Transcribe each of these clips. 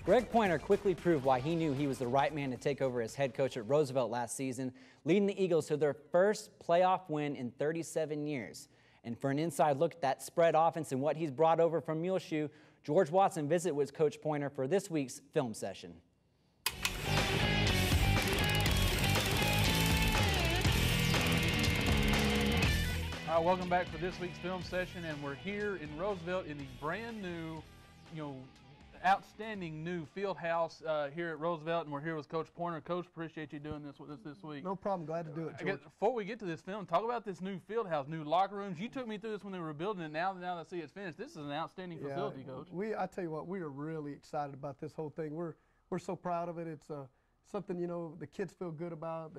Greg Pointer quickly proved why he knew he was the right man to take over as head coach at Roosevelt last season, leading the Eagles to their first playoff win in 37 years. And for an inside look at that spread offense and what he's brought over from Muleshoe, George Watson visited with Coach Pointer for this week's film session. All right, welcome back for this week's film session, and we're here in Roosevelt in the brand new, outstanding new field house here at Roosevelt, and we're here with Coach Pointer. Coach, appreciate you doing this with us this week. No problem. Glad to do it, George. Before we get to this film, talk about this new field house, new locker rooms. You took me through this when they were building it. Now that I see it's finished, this is an outstanding facility, Coach. I tell you what, we are really excited about this whole thing. We're so proud of it. It's something the kids feel good about.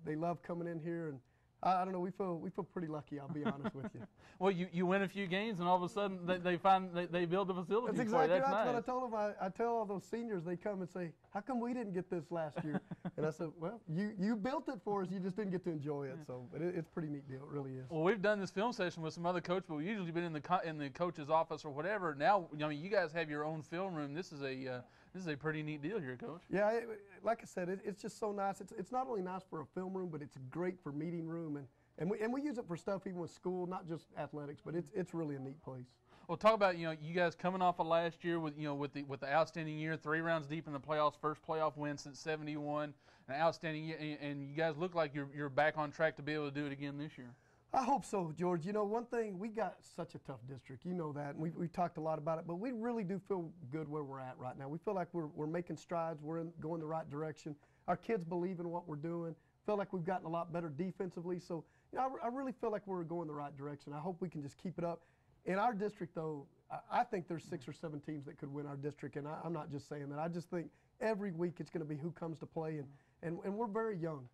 They love coming in here, and I don't know. We feel pretty lucky. I'll be honest with you. Well, you win a few games, and all of a sudden they build a facility. That's exactly right. That's what I told them. I tell all those seniors, they come and say, "How come we didn't get this last year?" And I said, "Well, you built it for us. You just didn't get to enjoy it." So, but it's a pretty neat deal. It really is. Well, we've done this film session with some other coaches, but we've usually been in the coach's office or whatever. Now, you guys have your own film room. This is a pretty neat deal here, Coach. Yeah, like I said, it's just so nice. It's not only nice for a film room, but it's great for meeting room, and we use it for stuff even with school, not just athletics, but it's really a neat place. Well, talk about you guys coming off of last year with with the outstanding year, 3 rounds deep in the playoffs, first playoff win since '71, an outstanding year, and you guys look like you're back on track to be able to do it again this year. I hope so, George. One thing, we got such a tough district, that, and we talked a lot about it, but we really do feel good where we're at right now. We feel like we're making strides, we're going the right direction. Our kids believe in what we're doing. Feel like we've gotten a lot better defensively, so I really feel like we're going the right direction. I hope we can just keep it up. In our district, though, I think there's 6 or 7 teams that could win our district, and I'm not just saying that. I just think every week it's going to be who comes to play, and we're very young.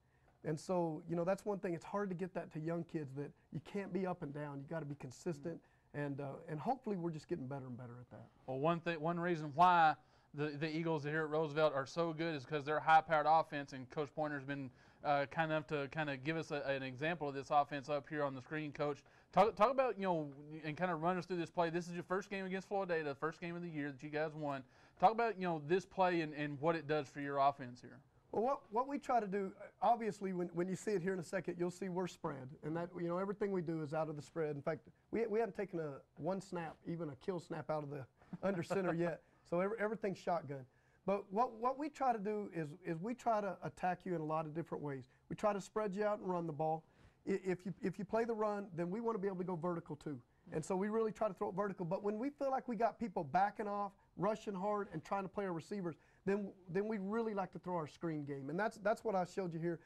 And so, that's one thing. It's hard to get that to young kids, that you can't be up and down. You got to be consistent, and hopefully we're just getting better and better at that. Well, one reason why the Eagles here at Roosevelt are so good is because they're high-powered offense, and Coach Pointer's been kind enough to kind of give us an example of this offense up here on the screen. Coach, talk about and kind of run us through this play. This is your first game against Florida, the first game of the year that you guys won. Talk about this play and what it does for your offense here. Well, what we try to do, obviously, when you see it here in a second, you'll see we're spread, and that everything we do is out of the spread. In fact, we haven't taken one snap, even a kill snap, out of the under center yet. So everything's shotgun. But what we try to do is we try to attack you in a lot of different ways. We try to spread you out and run the ball. If you play the run, then we want to be able to go vertical too. And so we really try to throw it vertical. But when we feel like we got people backing off, rushing hard, and trying to play our receivers, then we really like to throw our screen game. And that's what I showed you here.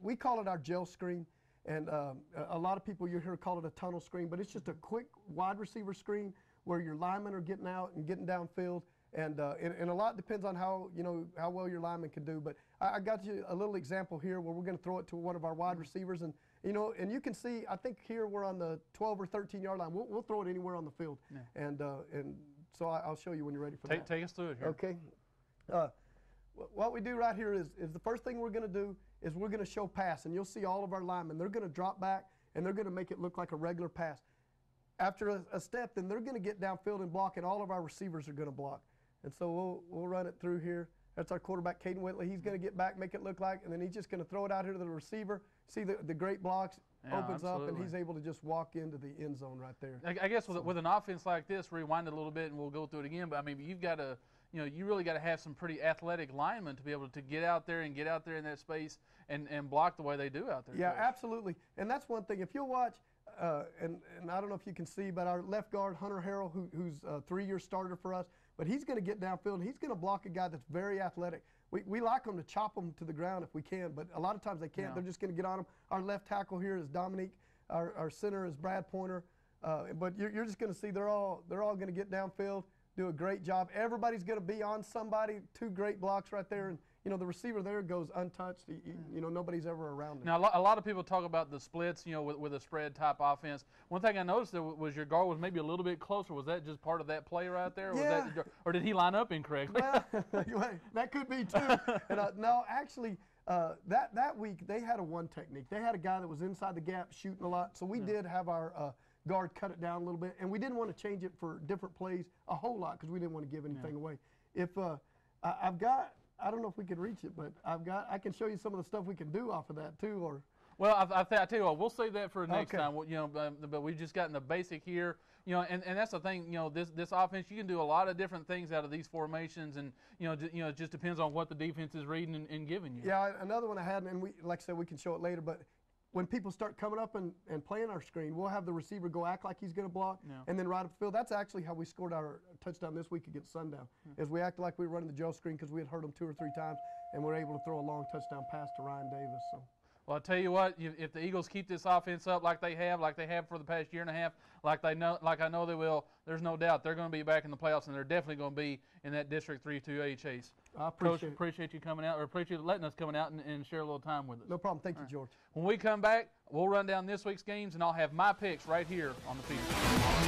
We call it our gel screen. And a lot of people you hear call it a tunnel screen, but it's just a quick wide receiver screen where your linemen are getting out and getting downfield. And a lot depends on how well your lineman can do. But I got you a little example here where we're going to throw it to one of our wide receivers, and and you can see, I think here we're on the 12 or 13 yard line. We'll throw it anywhere on the field, yeah. And so I'll show you when you're ready for that. Take us through it here. Okay. What we do right here is the first thing we're going to do is we're going to show pass, and you'll see all of our linemen. They're going to drop back and they're going to make it look like a regular pass. After a step, then they're going to get downfield and block, and all of our receivers are going to block. And so we'll run it through here. That's our quarterback, Caden Whitley. He's going to get back, make it look like, and then he's just going to throw it out here to the receiver. See the great blocks, opens up, and he's able to just walk into the end zone right there. I guess with an offense like this, rewind it a little bit, and we'll go through it again. But I mean, you've got to, you really got to have some pretty athletic linemen to be able to get out there in that space and block the way they do out there. Yeah, absolutely. And that's one thing. If you'll watch. And I don't know if you can see, but our left guard, Hunter Harrell, who's a 3-year starter for us, but he's going to get downfield, and he's going to block a guy that's very athletic. We like them to chop them to the ground if we can, but a lot of times they can't. Yeah. They're just going to get on them. Our left tackle here is Dominique. Our center is Brad Pointer. But you're just going to see they're all going to get downfield, do a great job. Everybody's going to be on somebody. 2 great blocks right there, and the receiver there goes untouched. Nobody's ever around him. Now, a lot of people talk about the splits, with a spread type offense. One thing I noticed was your guard was maybe a little bit closer. Was that just part of that play right there? Yeah. Or did he line up incorrectly? Well, that could be too. And, no, actually, that week they had a one technique. They had a guy that was inside the gap shooting a lot. So we did have our guard cut it down a little bit, and we didn't want to change it for different plays a whole lot because we didn't want to give anything away. I've got, I don't know if we can reach it, but I can show you some of the stuff we can do off of that too. Or well, I tell you what, we'll save that for next Okay. time. You know, but we've just gotten the basic here. You know, and that's the thing. You know, this offense, you can do a lot of different things out of these formations, and it just depends on what the defense is reading and giving you. yeah, another one I had, and we, like I said, we can show it later, but when people start coming up and playing our screen, we'll have the receiver go act like he's going to block, Yeah. and then right up the field. That's actually how we scored our touchdown this week against Sundown, is we acted like we were running the Joe screen because we had hurt them 2 or 3 times, and we were able to throw a long touchdown pass to Ryan Davis. So. Well, I tell you what, if the Eagles keep this offense up like they have for the past year and a half, like I know they will, there's no doubt they're going to be back in the playoffs, and they're definitely going to be in that District 3-2A chase. I appreciate Coach, appreciate you coming out, or appreciate letting us coming out and share a little time with us. No problem. Thank you, George. When we come back, we'll run down this week's games, and I'll have my picks right here on the field.